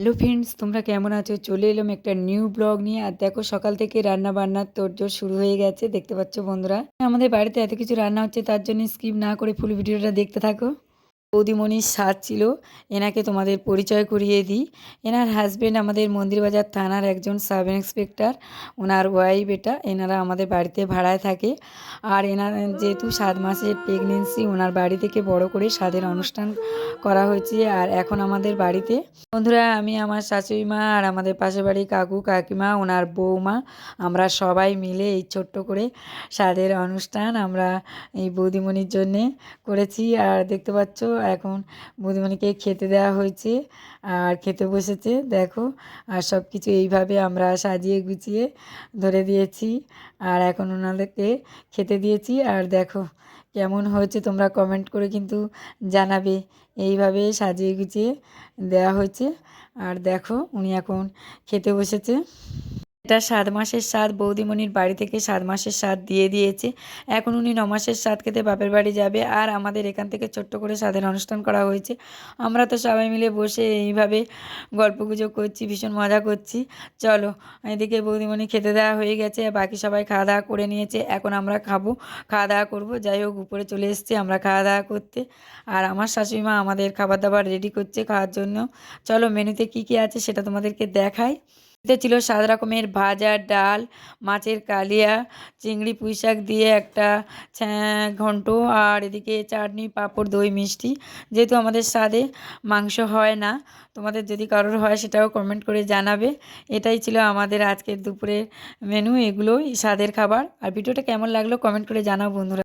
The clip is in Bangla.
হ্যালো ফ্রেন্ডস, তোমরা কেমন আছো? চলে এলাম একটা নিউ ব্লগ নিয়ে। আর দেখো, সকাল থেকে রান্না বান্নার তোড়জোড় শুরু হয়ে গেছে, দেখতে পাচ্ছ বন্ধুরা। আমাদের বাড়িতে এত কিছু রান্না হচ্ছে, তার জন্য স্কিপ না করে ফুল ভিডিওটা দেখতে থাকো। বৌদিমণির স্বাদ ছিল। এনাকে তোমাদের পরিচয় করিয়ে দিই। এনার হাজবেন্ড আমাদের মন্দিরবাজার থানার একজন সাব ইন্সপেক্টর। ওনার ওয়াইফ এটা। এনারা আমাদের বাড়িতে ভাড়ায় থাকে। আর এনার যেহেতু 7 মাসের প্রেগনেন্সি, ওনার বাড়ি থেকে বড় করে স্বাদের অনুষ্ঠান করা হয়েছে। আর এখন আমাদের বাড়িতে বন্ধুরা, আমি আমার শাশুড়ি মা আর আমাদের পাশের বাড়ি কাকু কাকিমা, ওনার বৌমা, আমরা সবাই মিলে এই ছোট্ট করে স্বাদের অনুষ্ঠান আমরা এই বৌদিমণির জন্যে করেছি। আর দেখতে পাচ্ছ এখন বৌদিমণিকে খেতে দেওয়া হয়েছে আর খেতে বসেছে, দেখো। আর সব কিছু এইভাবে আমরা সাজিয়ে গুছিয়ে ধরে দিয়েছি। আর এখন ওনাদেরকে খেতে দিয়েছি। আর দেখো কেমন হয়েছে, তোমরা কমেন্ট করে কিন্তু জানাবে। এইভাবে সাজিয়ে গুছিয়ে দেওয়া হয়েছে। আর দেখো উনি এখন খেতে বসেছে। এটা 7 মাসের স্বাদ, বৌদিমণির বাড়ি থেকে 7 মাসের স্বাদ দিয়ে দিয়েছে। এখন উনি 9 মাসের স্বাদ খেতে বাপের বাড়ি যাবে। আর আমাদের এখান থেকে ছোট্ট করে স্বাদের অনুষ্ঠান করা হয়েছে। আমরা তো সবাই মিলে বসে এইভাবে গল্পগুজব করছি, ভীষণ মজা করছি। চলো, এদিকে বৌদিমণি খেতে দেওয়া হয়ে গেছে, বাকি সবাই খাওয়া দাওয়া করে নিয়েছে। এখন আমরা খাবো, খাওয়া দাওয়া করবো। যাই হোক, উপরে চলে এসেছি আমরা খাওয়া দাওয়া করতে। আর আমার শাশুড়ি মা আমাদের খাবার দাবার রেডি করছে খাওয়ার জন্য। চলো, মেনুতে কি কি আছে সেটা তোমাদেরকে দেখাই। এতে ছিল 7 রকমের ভাজা, ডাল, মাছের কালিয়া, চিংড়ি পুঁইশাক দিয়ে একটা ঘন্ট, আর এদিকে চাটনি, পাঁপড়, দই, মিষ্টি। যেহেতু আমাদের স্বাদে মাংস হয় না, তোমাদের যদি কারোর হয় সেটাও কমেন্ট করে জানাবে। এটাই ছিল আমাদের আজকের দুপুরের মেনু। এগুলোই স্বাদের খাবার। আর ভিডিওটা কেমন লাগলো কমেন্ট করে জানাও বন্ধুরা।